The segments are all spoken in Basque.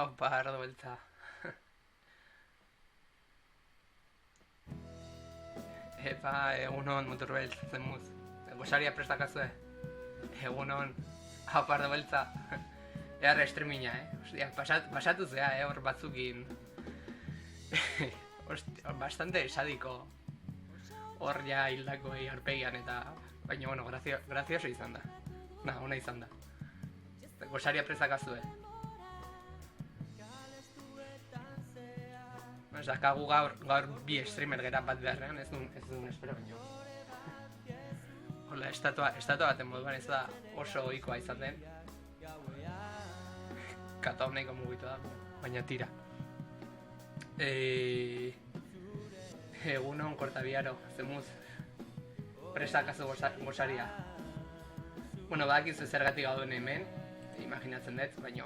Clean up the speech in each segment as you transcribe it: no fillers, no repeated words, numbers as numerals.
Aupa, ardo beltza. Epa, egunon, mutur beltz, zemuz. Gosaria prestakazue. Egunon, aupa, ardo beltza. Earra estremina, Ostia, pasatu zea, hor batzukin. Ostia, bastante esadiko. Hor ja hildako aurpegian eta... Baina, bueno, grazioso izan da. Ona izan da. Gosaria prestakazue. Zakagu gaur bi streamer gera bat beharrean, ez duen espero baino. Hola, estatua baten moduan ez da oso ohikoa izaten. Katau nahiko mugitu da, baina tira. Egunon, kortabiaro, zemuz. Prestakazu gosaria. Bueno, badakizu zergatik gauden hemen, imaginatzen dut, baina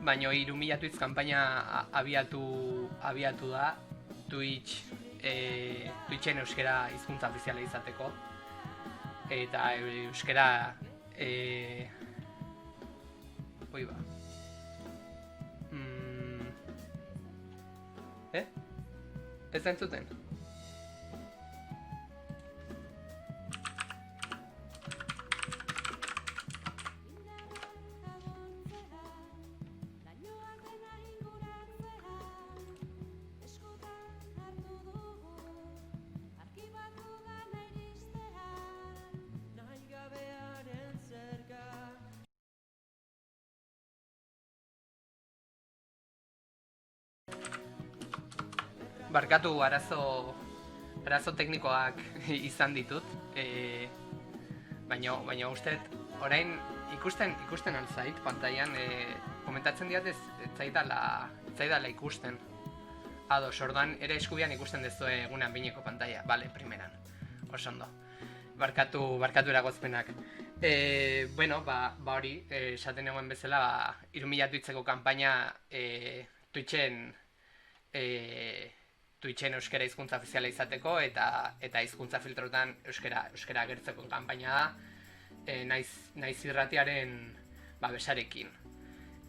3.000 tweets kanpaina abiatu da Twitchen euskera hizkuntza ofiziala izateko eta euskera oi ba ez entzuten? Barkatu arazo teknikoak izan ditut, baina uste orain ikusten alzait pantailan, komentatzen diat ez zaidala ikusten. Ados, orduan ere eskubian ikusten dezue egunean bineko pantaila, bale, primeran, oso ondo. Barkatu eragozpenak. Bueno, ba hori, esaten egoen bezala, 3.000 tweetseko kanpaina Twitchen euskera hizkuntza ofiziala izateko eta hizkuntza filtrotan euskera agertzeko kanpaina da, naiz irratiaren besarekin.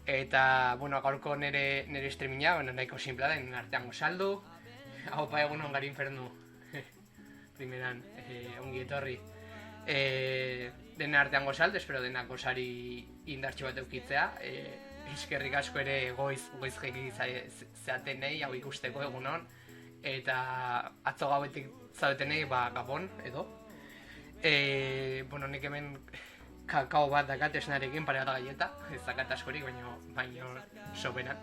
Eta, bueno, gaurko nire streaminga, nahiko simplea da, nire artean gozaldu. Haupa egunon gari infernu, primeran, ongi etorri. Dena artean gozaldu, espero denak gozari indartxo bat eukitzea. Eskerrik asko ere goiz jeki zeatenei, hau ikusteko egunon. Eta atzo gauetik zaudetenei, gabon, edo. Bueno, nik hemen kakao bat dakat esnarekin pare bat galleta, ez dakat askorik, baino soberan.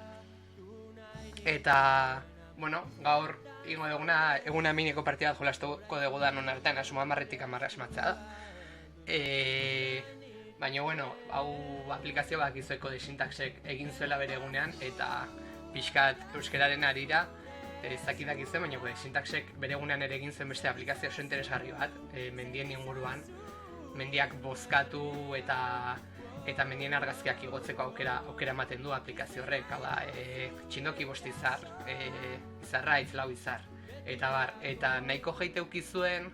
Eta, bueno, gaur ingo eguna miniko partida bat jolastuko dugu da non artean, asuma 10-tik 10 asmatzea da. Baina, bueno, hau aplikazio bat izueko desintaxek egin zuela bere egunean, eta pixkat euskeraren arira, ezakidak izan, baina desintaxek bere egunean ere egin zen beste aplikazio oso interesgarri bat, mendien inguruan, mendiak bozkatu eta mendien argazkiak igotzeko aukera ematen du aplikazio horrek, hau da, txindoki bost izar, izarra, lau izar, eta nahiko jeiteuki zuen,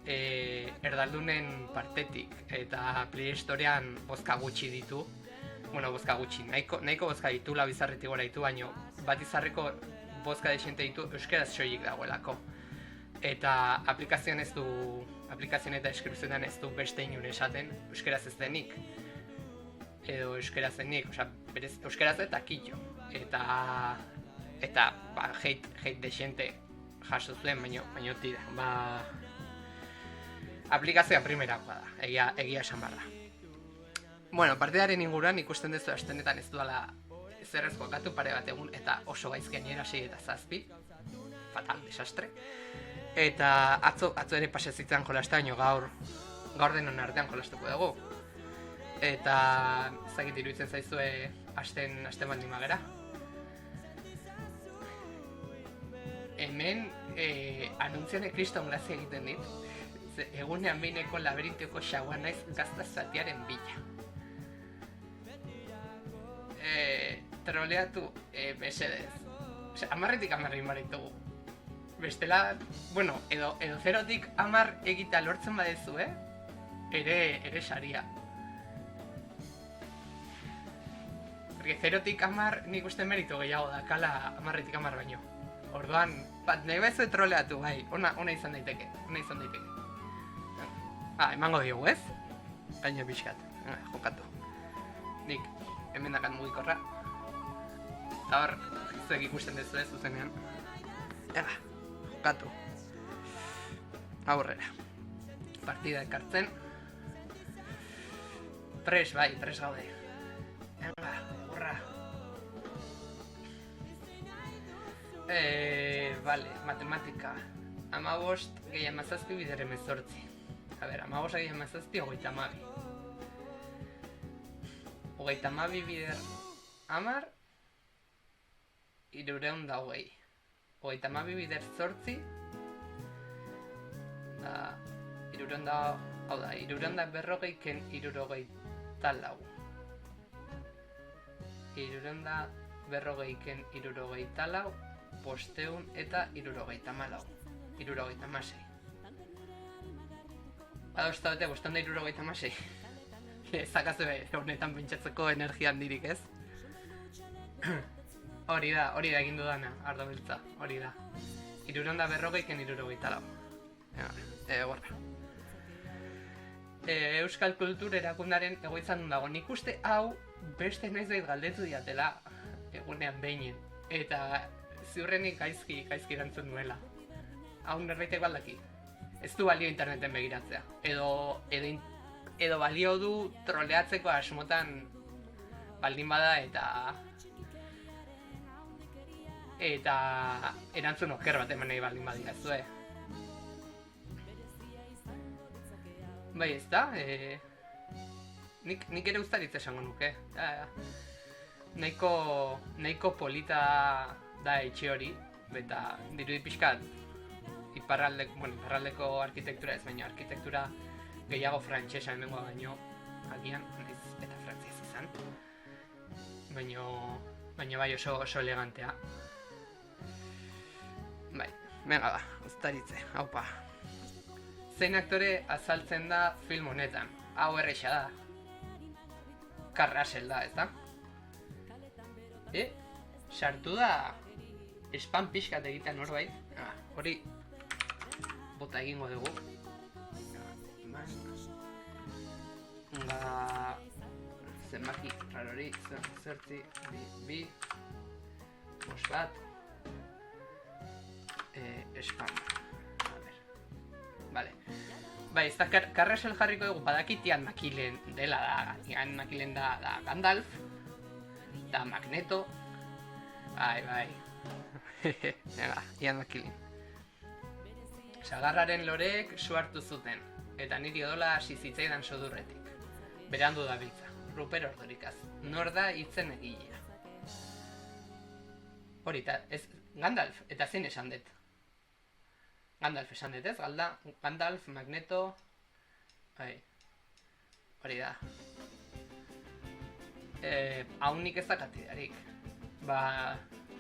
erdaldunen partetik eta Play Storean bozka gutxi ditu. Bueno, bozka gutxi, nahiko bozka ditu, lau izarretik gora ditu, baina bat izarreko bozka desente ditu euskeraz soilik dagoelako. Eta aplikazioan eta deskripzioetan ez du beste inun esaten euskeraz ez denik. Edo euskeraz denik, euskeraz eta kitxo. Eta hate desente jaso zuen, baina tira, aplikazioa primerakoa da, egia esan behar da. Bueno, partidaren inguruan ikusten duzu astenetan ez duela zerrez jokatu pare bat egun eta oso gaizki gainera 6 eta 7. Fatal, desastre. Eta atzo ere pasezitzen jolasta, baino gaur denon artean jolastuko dugu. Eta ezagit iruditzen zaizue asten baldin magera. Hemen anuntzione kriston grazia egiten dit. Egunean behineko laberintuko xaua naiz gazta zatiaren bila. Troleatu, mesedez. 10-tik 10 inbaritugu. Bestela, bueno, edo 0-tik 10 egitea lortzen badezu, ere saria. Porque 0-tik 10 nik uste meritu gehiago da, kala 10-tik 10 baino. Orduan, nahi bezu troleatu, bai, ona izan daiteke, emango diogu, ez? Baina pixkat, jokatu. Nik, hemen dakat mugikorra. Eta hor, zuek ikusten dezu ez, zuzenean. Jokatu. Aurrera. Partida ekartzen. Pres gaude. Hurra. Vale, matematika. 15 gehi 17 bider 18. A ber, 15 gehi 17, 32. 32 bider 10, 320. 32 bider 8, da, 300, hau da, 340 ken 64. 340 ken 64, 500 eta 74. 76. Adosta dute, 576. Zakazu honetan pentsatzeko energia handirik, ez? Hori da egin dudana, ardo beltza, hori da. 340 ken 64. Gorra. Euskal Kultur Erakundaren egoitzan dago. Nik uste hau beste noiz bait galdetu diatela egunean behinen. Eta ziurrenik gaizki erantzun duela. Hau nerbaitek baldaki. Ez du balio interneten begiratzea. Edo balio du troleatzeko asmotan baldin bada eta erantzun oker bat eman nahi baldin badira zue. Bai, ez da? Nik ere ustaritz esango nuke. Nahiko polita da etxe hori, eta dirudi pixkat iparraldeko arkitektura ez, baina arkitektura gehiago frantsesa hemengoa baino, agian, eta frantziaz izan. Baina bai oso elegantea. Bai, venga da, ustaritze, haupa. Zein aktore azaltzen da film honetan? Hau erreixa da. Kurt Russell da, ez da? Sartu da spam pixkat egitean norbait. Hori bota egingo dugu. Zenbaki rarori, zerti, bi, bos bat, spam. Vale. Bai, ez da Karrasel jarriko dugu, badakit Ian McKellen dela da. Ian McKellen da Gandalf, da Magneto. Bai. Venga, Ian McKellen. Sagarraren loreek su hartu zuten, eta niri odola hasi zitzaidan sodurretik. Berandu dabiltza, Ruper Ordorikaz. Nor da hitzen egilea. Hori, ez, Gandalf, eta zein esan dut? Gandalf esan dut, ez? Gandalf, Magneto... Hori da. Hau nik ez dakatidarik.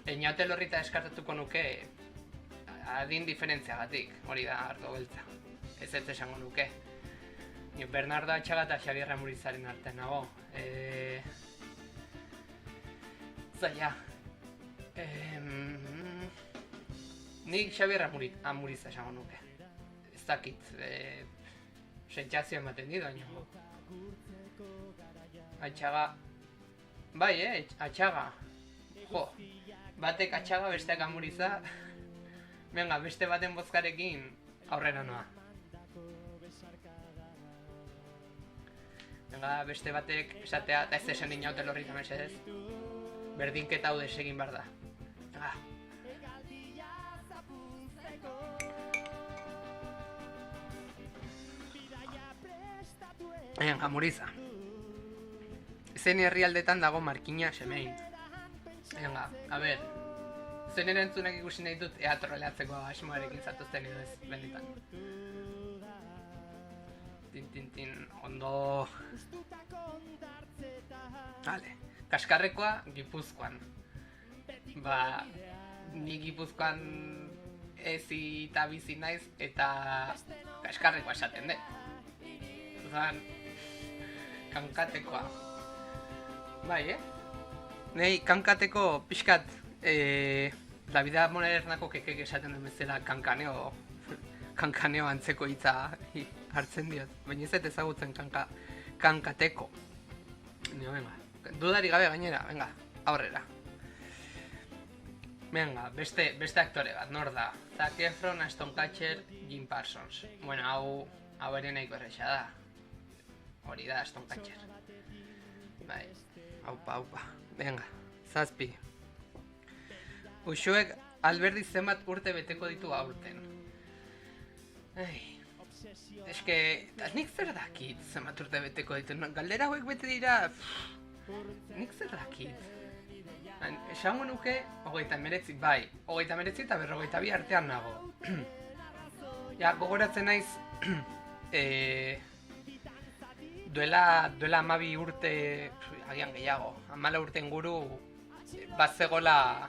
Einaute lorrita eskartatuko nuke adin diferentziagatik, hori da ardo beltza. Ez esango nuke. Bernardo Atxaga eta Xabier Amurizaren artean nago. Zaila. Nik Xabier Amuriza esango nuke. Ez dakit, sentsazio ematen dit, baina. Atxaga. Bai, Atxaga. Jo, batek Atxaga, besteak Amuriza. Venga, beste baten bozkarekin aurrera noa. Venga, beste batek esatea, eta ez esan inaute lorrita mesedez. Berdinketa hau desegin behar da. Venga, Muriza. Zein herrialdetan dago Markina Semein. Venga, a ber. Zen erantzunak ikusi nahi dut ea troleatzeko asmoarekin zatuzten edo ez, benetan. Tin, ondo... Vale, Kaskarrekoa Gipuzkoan. Ni Gipuzkoan ezi eta bizi naiz eta Kaskarrekoa esaten dut. Zan, kankatekoa. Bai, Nei, kankateko pixkat, la vida modernako kekek esaten den bezala kankaneo antzeko hitza hartzen diot. Baina ez dut ezagutzen kankateko. Nio, venga, dudari gabe gainera, venga, aurrera. Venga, beste aktore bat, nor da? Zac Efron, Ashton Kutcher, Jim Parsons. Bueno, hau ere nahiko erresa da. Hori da, Ashton Kutcher. Bai, aupa. Venga, 7. Uxuek Alberdi zenbat urte beteko ditu aurten. Eske, nik zer dakit zenbat urte beteko ditu. Galdera hauek bete dira... Nik zer dakit. Esango nuke, 39, bai. 39 eta 42 artean nago. Ja, gogoratzen naiz... Duela 12 urte, agian gehiago, 14 urte inguru, bazegola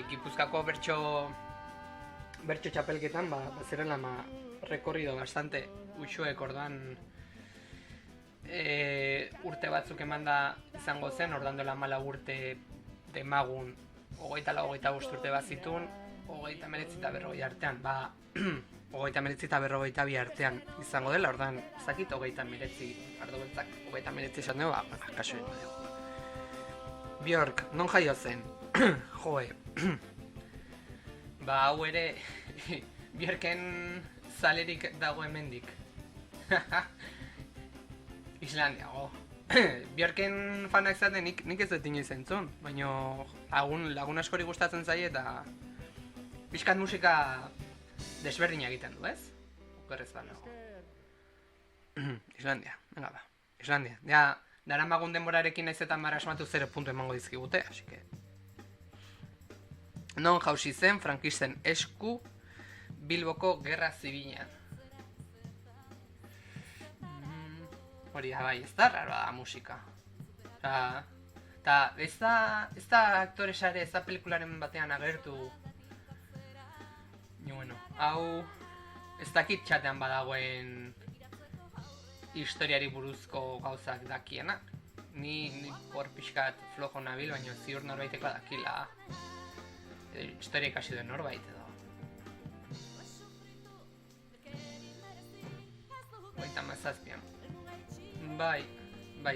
Gipuzkako bertso txapelketan, bazerela rekorrido bastante Uxuek orduan urte batzuk emanda izango zen, orduan duela 14 urte demagun, 24-25 urte bazitun, 39 eta 40 artean, 39 eta 42 artean izango dela, ordan zakit 39 ardo beltzak 39 esan dugu, kaso egin dugu. Björk, non jaio zen? Joe. Hau ere, Björken zalerik dago hemendik. Islandiago. Björken fanak zaten nik ez dut inoiz entzun, baina lagun askori gustatzen zaie eta pixkat musika desberdina egiten du, ez? Okerrez banago. Islandia, venga ba. Islandia. Ja, daramagun denborarekin naiz eta marasmatu 0 puntu emango dizkigute, así que... Non jausi zen frankisten esku Bilboko Gerra Zibilean. Hori da bai, ez da raroa da musika. Eta ez da aktore sare, ez da pelikularen batean agertu. Bueno, hau ez dakit txatean badagoen historiari buruzko gauzak dakiena. Ni hor pixkat flojo nabil, baina ziur norbaiteko dakila historia ikasi duen norbait edo. 37an. Bai,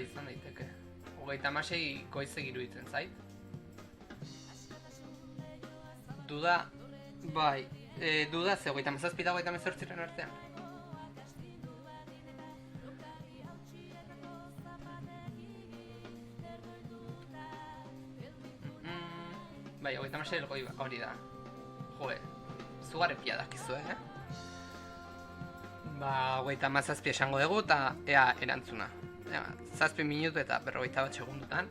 izan daiteke. 36 goizek iruditzen zait. Duda, bai, duda ze 37 eta 38 artean. Bai, 36 hori da. Joe, zugare pia dakizu, Ba, 37 esango dugu eta ea erantzuna. 7 minutu eta 41 segundutan.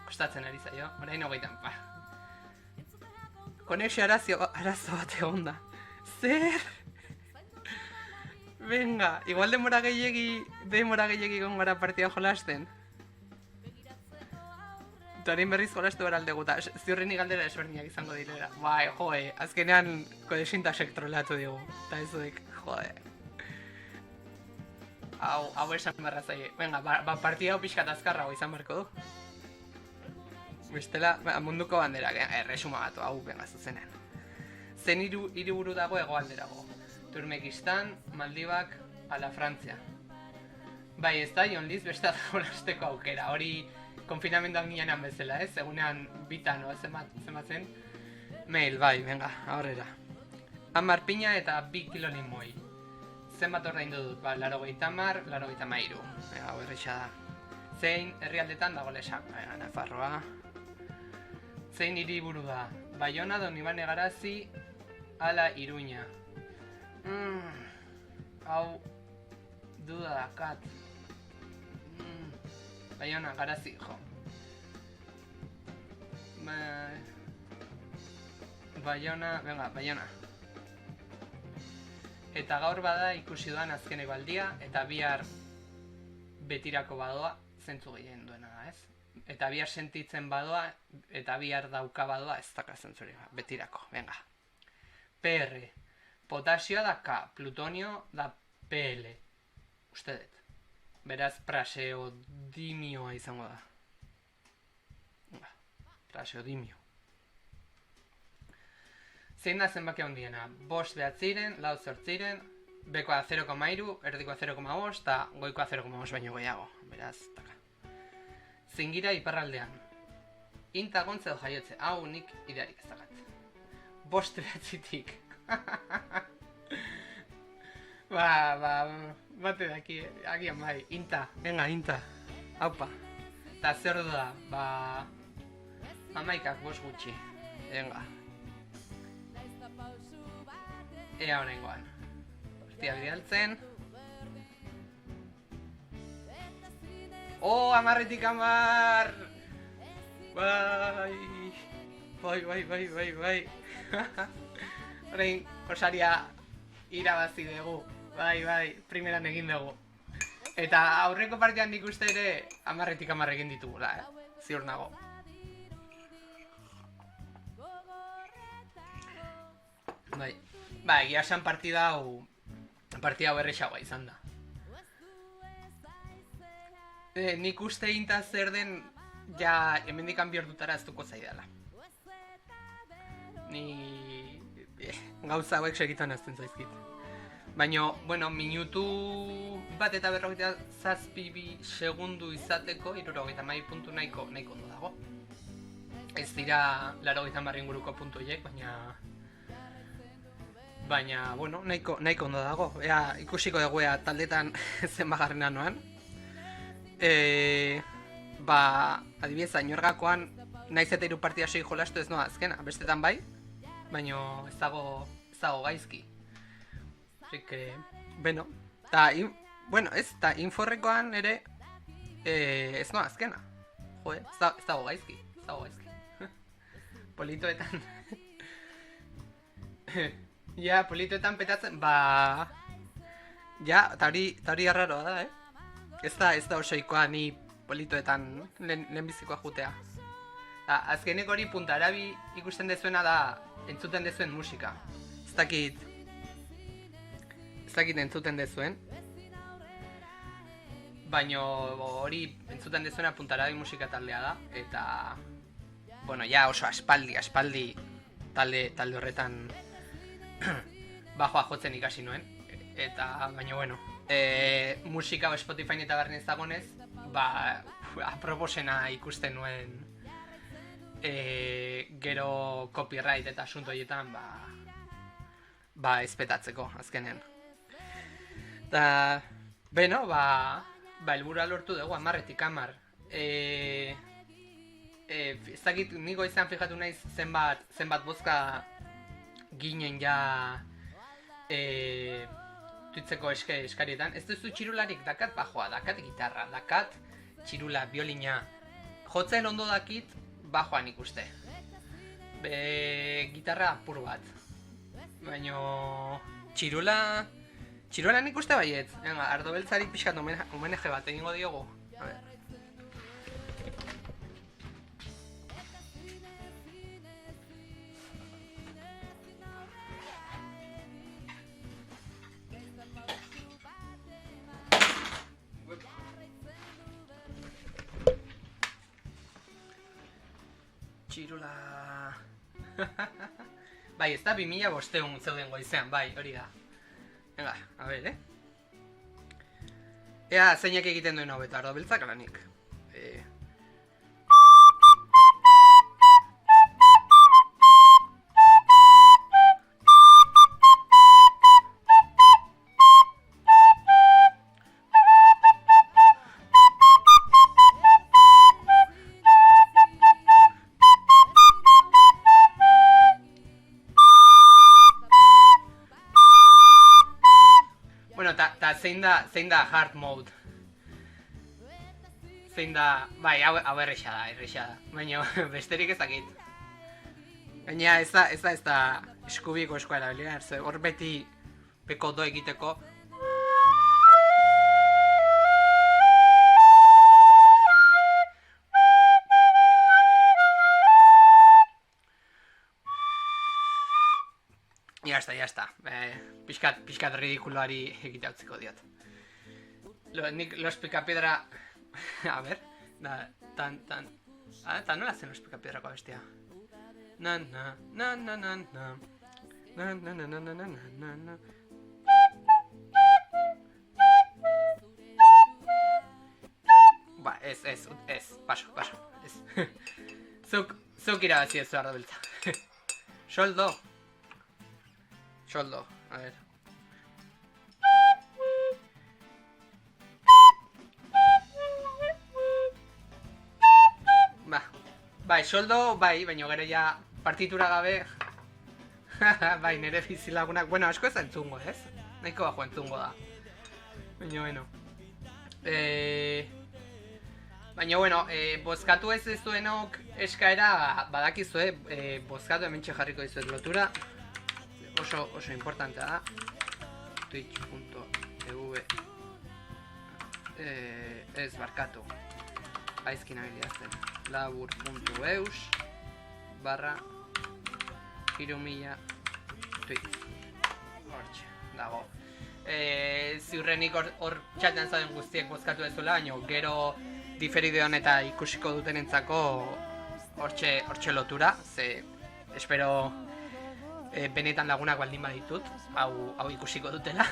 Kostatzen ari zaio, orain 20. Konexio arazo bat egon da. Zer? Venga, igual demora gehiegi gongara partida jolasten. Torin berriz jolastu behar alde guta, ziurrenik galdera esberdinak izango direla. Bai, joe, azkenean kodesintasek trolatu digu. Eta ez duik, joe. Hau esan barra zaie. Venga, partida hau pixkat azkarrago izan barko du. Bestela, munduko banderak, erresuma batu, hau, venga, zuzenean. Zen hiriburu dago hegoalderago. Turmekistan, Maldibak, ala Frantzia. Bai, ez da, Jon Liz beste jolasteko aukera. Hori konfinamenduan ginean bezala, ez? Egunean bitan, zenbatzen. Mail, bai, venga, aurrera. 10 pina eta 2 kilo limoi. Zenbat ordaindu dut, 80, 83. Hau erresa da. Zein herrialdetan dago lesak, Nafarroa. Zein hiriburu da, Baiona, Donibane Garazi, ala Iruña. Hau duda dakat. Baiona, Garazi, jo. Baiona, venga, Baiona. Eta gaur bada ikusi duan azken ebaldia, eta bihar betirako badoa, zentzu gehien duena da, ez? Eta bihar sentitzen badoa, eta bihar dauka badoa, ez daka zentzuri, betirako, venga. PR. Potasioa da K. Plutonio da PL. Uste dut. Beraz, praseodimioa izango da. Praseodimio. Zein da zenbaki handiena? 5 behatziren, 4 zortziren, bekoa 0,3, erdikoa 0,5, eta goikoa 0,5 baino gehiago. Beraz, taka. Zingira iparraldean. Inta gontze edo jaiotze. Hau nik idearik ez dakat. 5 behatzitik. Bate daki, agian bai. Inta, venga, inta. Haupa. Eta zer du da, amaikak 5 gutxi. Venga. Ea horrengoan. Partia bidaltzen. Oh, 10-etik 10! Bai. Horrein, osaria irabazi dugu. Bai, primeran egin dugu. Eta aurreko partian nik uste ere 10-etik 10 egin ditugula, ziur nago. Bai, egia esan partida hau erresagoa izan da. Nik uste inta zer den ja hemendikan bihordutara ez duko zaidala. Ni gauza hauek segitan azten zaizkit. Baina, bueno, minutu bat eta 57 segundu izateko 72 puntu nahiko ondo dago. Ez dira 80 inguruko puntu horiek, baina, bueno, nahiko ondo dago. Ea, ikusiko dugu taldetan zenbagarrena noan. Adibidez, ainorgakoan naiz eta 3 partida 6 jolastu ez noa azkena, bestetan bai, baina ez dago gaizki. Beno, eta inforrekoan ere ez noa azkena. Jo, ez dago gaizki. Politoetan ja, politoetan petatzen, ja, eta hori arraroa da, Ez da osoikoa ni politoetan lehenbizikoa jutea. Azkenek hori puntarabi ikusten dezuena da entzuten dezuen musika. Ez dakit entzuten dezuen. Baina hori entzuten dezuena puntarabi musika taldea da. Eta, bueno, ja oso aspaldi talde horretan bajoa jotzen ikasi nuen. Eta, baina, bueno, musika Spotify eta barren ez dagonez, aproposena ikusten nuen gero copyright eta asunto horietan ezpetatzeko azkenean. Eta, beno, helburua lortu dugu 10-etik 10. Ez dakit, nigo izan fijatu naiz zenbat bozka ginen ja tuitzeko eskarietan. Ez duzu txirularik, dakat bajoa, dakat gitarra, dakat txirula, biolina. Jotzen ondo dakit bajoan ikuste. Gitarra apur bat. Baina txirula nik uste baiet. Ardo beltzari pixkat homenaje bat egingo diogu. A ver. Txirula... Bai, ez da 2500 zeuden goizean, bai, hori da. Venga, a ver, Ea, zeinak egiten duen hau eta ardo beltzak alanik. Zein da hard mode? Zein da... Bai, hau erresa da. Baina besterik ez dakit. Baina ez da eskubiko eskoa erabilia. Hor beti peko do egiteko. Jazta. Pixkat ridikuloari egitea utziko diot. Nik los picapiedra... A ver... Eta nola zen los picapiedra bestia? Na. Ba, ez, paso, ez. Zuk irabazi ez behar da beltza. Soldo, a ver. Bai, soldo, baina gero ja partitura gabe. Bai, nire bizilagunak, bueno, asko ez entzungo, ez? Nahiko bajo entzungo da. Baina, bueno. Bozkatu ez duenok eskaera badakizue, bozkatu hementxe jarriko dizuet lotura. Oso importantea da. Twitch.tv ez barkatu. Aizkin abiliazten. labur.eus/3000 Twitch. Hortxe, dago. Ziurrenik hor txatean zauden guztiek bozkatu dezuela, baina gero diferideon eta ikusiko dutenentzako hortxe lotura, ze espero benetan lagunak baldin baditut, hau ikusiko dutela,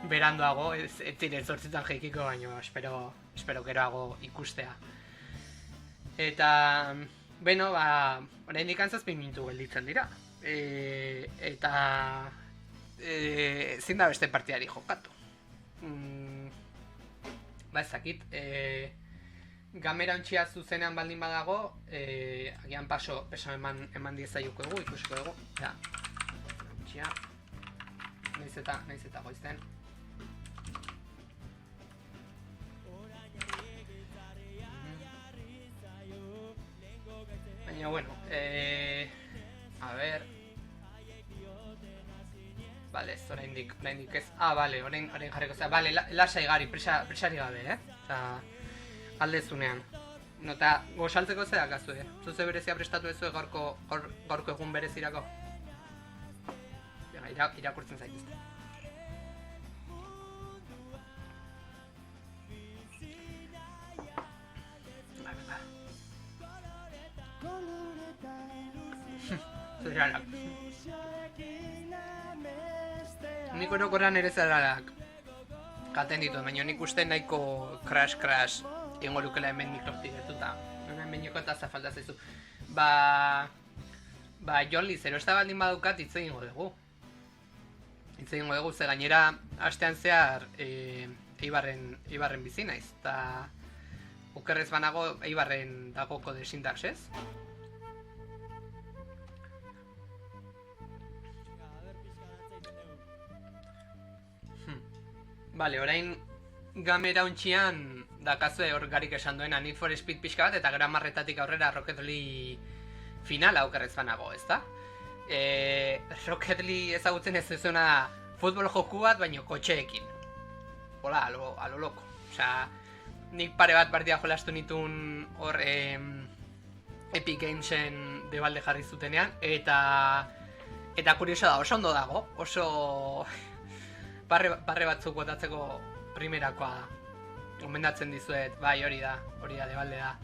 berandoago, ez ziren 8 jeikiko, baina espero geroago ikustea. Eta, beno, oraindik 7 minutu gelditzen dira. Eta ezin da beste partidari jokatu. Ezakit, gamera ontsia zuzenean baldin badago, agian paso eman diezaiuko dugu, ikusiko dugu. Ja, ontsia, nahiz eta goizten. Baina, bueno, a ver... Vale, ez oraindik ez... Vale, orain jarriko zera. Vale, lasai gari, presari gabe, Osa, aldezunean. Nota, gozaltzeko zeak azu, Zuze berezia prestatu ez gaurko egun berezirako. Irakurtzen zaituzte. Zerarak. Nik orokorran ere zerarak katen ditut, baina nik uste nahiko crash ingo lukela hemen mikrotik etuta. Hemen joko eta falta zaizu. Jolly, zero ez da baldin badukat hitz egingo dugu. Ze gainera astean zehar Eibarren bizi naiz, eta okerrez banago Eibarren dagoko desintax, ez? Vale, orain gamera ontxian dakazue hor garik esan duena Need for Speed pixka bat, eta gran marretatik aurrera Rocket League finala okerrez banago, ezta? Rocket League ezagutzen ez duzuna futbol joku bat, baino kotxeekin. Hola, alo loko. Osea, nik pare bat partida jolastu nitun hor Epic Gamesen debalde jarri zutenean, eta kurioso da, oso ondo dago, oso parre batzuk botatzeko primerakoa da. Gomendatzen dizuet, bai hori da debalde da.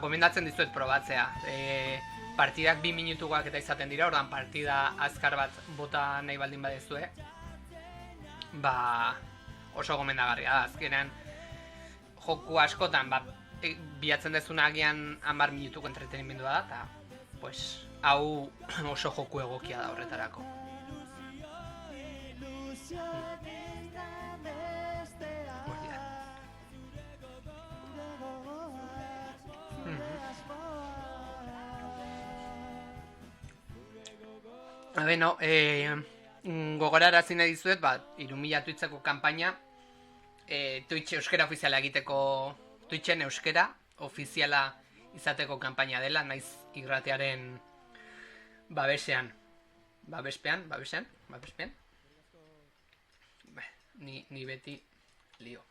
Gomendatzen dizuet probatzea. Partidak 2 minutukoak eta izaten dira, ordan partida azkar bat bota nahi baldin badezue. Oso gomendagarria da, azkenean joku askotan, bilatzen dezuna agian 10 minutuko entretenimendua da, eta pues, hau oso joku egokia da horretarako. Beno, gogorarazi nahi dizuet, 3000 Twitcheko kanpaina, Twitch euskera ofiziala egiteko, Twitchen euskera ofiziala izateko kanpaina dela, naiz irratearen babespean. Ni beti lio.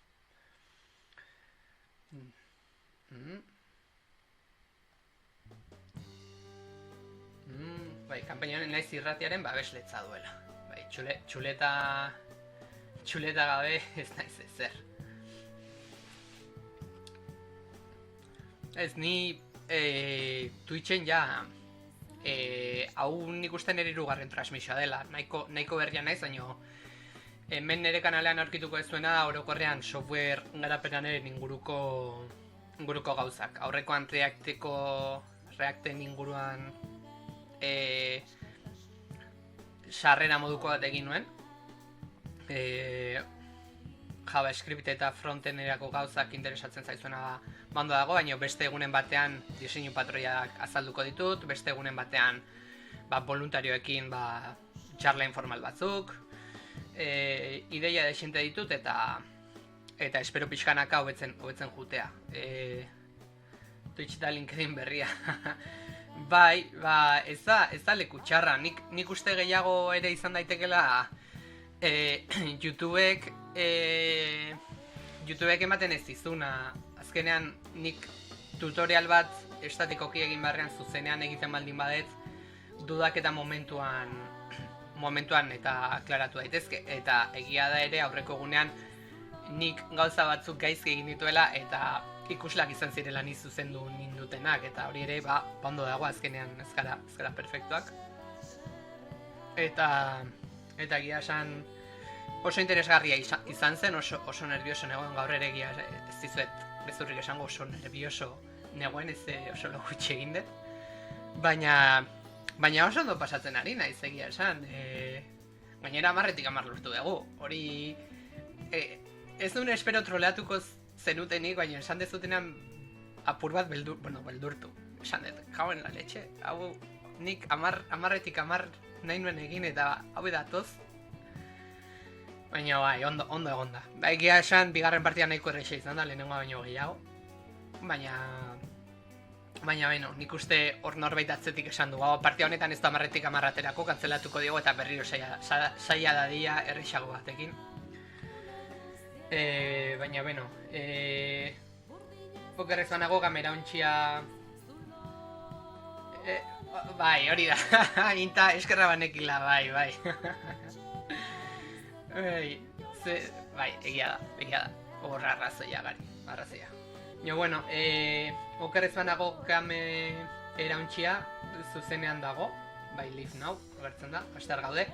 Bai, kanpainaren naiz irratiaren babesletza duela. txuleta gabe ez naiz ezer. Ez, ni Twitchen ja hau nik uste nire hirugarren transmisioa dela, nahiko berria naiz, baina hemen nire kanalean aurkituko ez zuena da orokorrean software garapenaren inguruko gauzak. Aurrekoan Reacten inguruan sarrera moduko bat egin nuen. JavaScript eta frontenderako gauzak interesatzen zaizuena bando dago, baina beste egunen batean diseinu patroiak azalduko ditut, beste egunen batean voluntarioekin txarla informal batzuk, ideia desente ditut eta espero pixkanaka hobetzen jutea. Twitch eta LinkedIn berria. Bai, ez da leku txarra, nik uste gehiago ere izan daitekela YouTubek ematen ez dizuna. Azkenean nik tutorial bat estatikoki egin barrean zuzenean egiten baldin badet, dudak eta momentuan eta aklaratu daitezke. Eta egia da ere aurreko egunean nik gauza batzuk gaizki egin dituela eta ikuslak izan zirela ni zuzendu nindutenak, eta hori ere ondo dago, azkenean ez gara perfektuak. Eta egia esan oso interesgarria izan zen, oso nervioso negoen, gaur ere egia ez dizuet bezurrik esango oso nervioso negoen, ez oso lo gutxi egin dut. Baina oso ondo pasatzen ari naiz, egia esan. Gainera 10 lortu dugu, hori ez duen espero troleatuko zenutenik, baina esan dezutenean apur bat beldurtu. Esan dut, jauen la leche, hau nik 10 nahi nuen egin eta hau edatoz. Baina bai, ondo egonda. Egia esan, bigarren partidan nahiko erreixa izan da, lehenengoa baino gehiago. Baina, nik uste hor norbait atzetik esan du. Partia honetan ez da 10 aterako, kantzelatuko diego eta berriro saia dadia erreixago batekin. Baina, okerrez banago kamera ontsia... Bai, hori da, inta eskerra banekila, bai. Bai, egia da, horra arrazoia gari, arrazoia. Jo, okerrez banago kamera ontsia zuzenean dago, bai, live now, agertzen da, hastar gaude.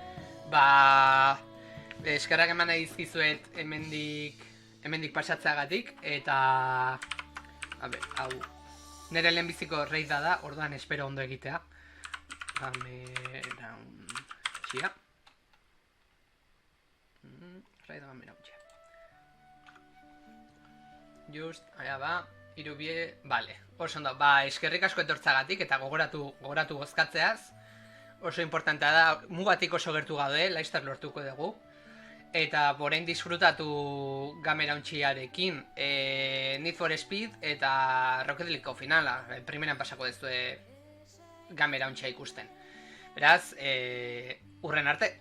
Eskerrak eman nahi dizkizuet hemendik pasatzeagatik, eta hau nire lehenbiziko reida da, orduan espero ondo egitea. Kamera ontsia. Reida kamera ontsia. Just, aia irubie, bale, oso ondo. Eskerrik asko etortzagatik eta gogoratu bozkatzeaz. Oso importantea da, mugatik oso gertu gaude, laiztar lortuko dugu. Eta borein disfrutatu kamera ontxiarekin, Need for Speed eta Rocket Leagueko finala, primeran pasako dezue kamera ontxia ikusten. Beraz, urren arte!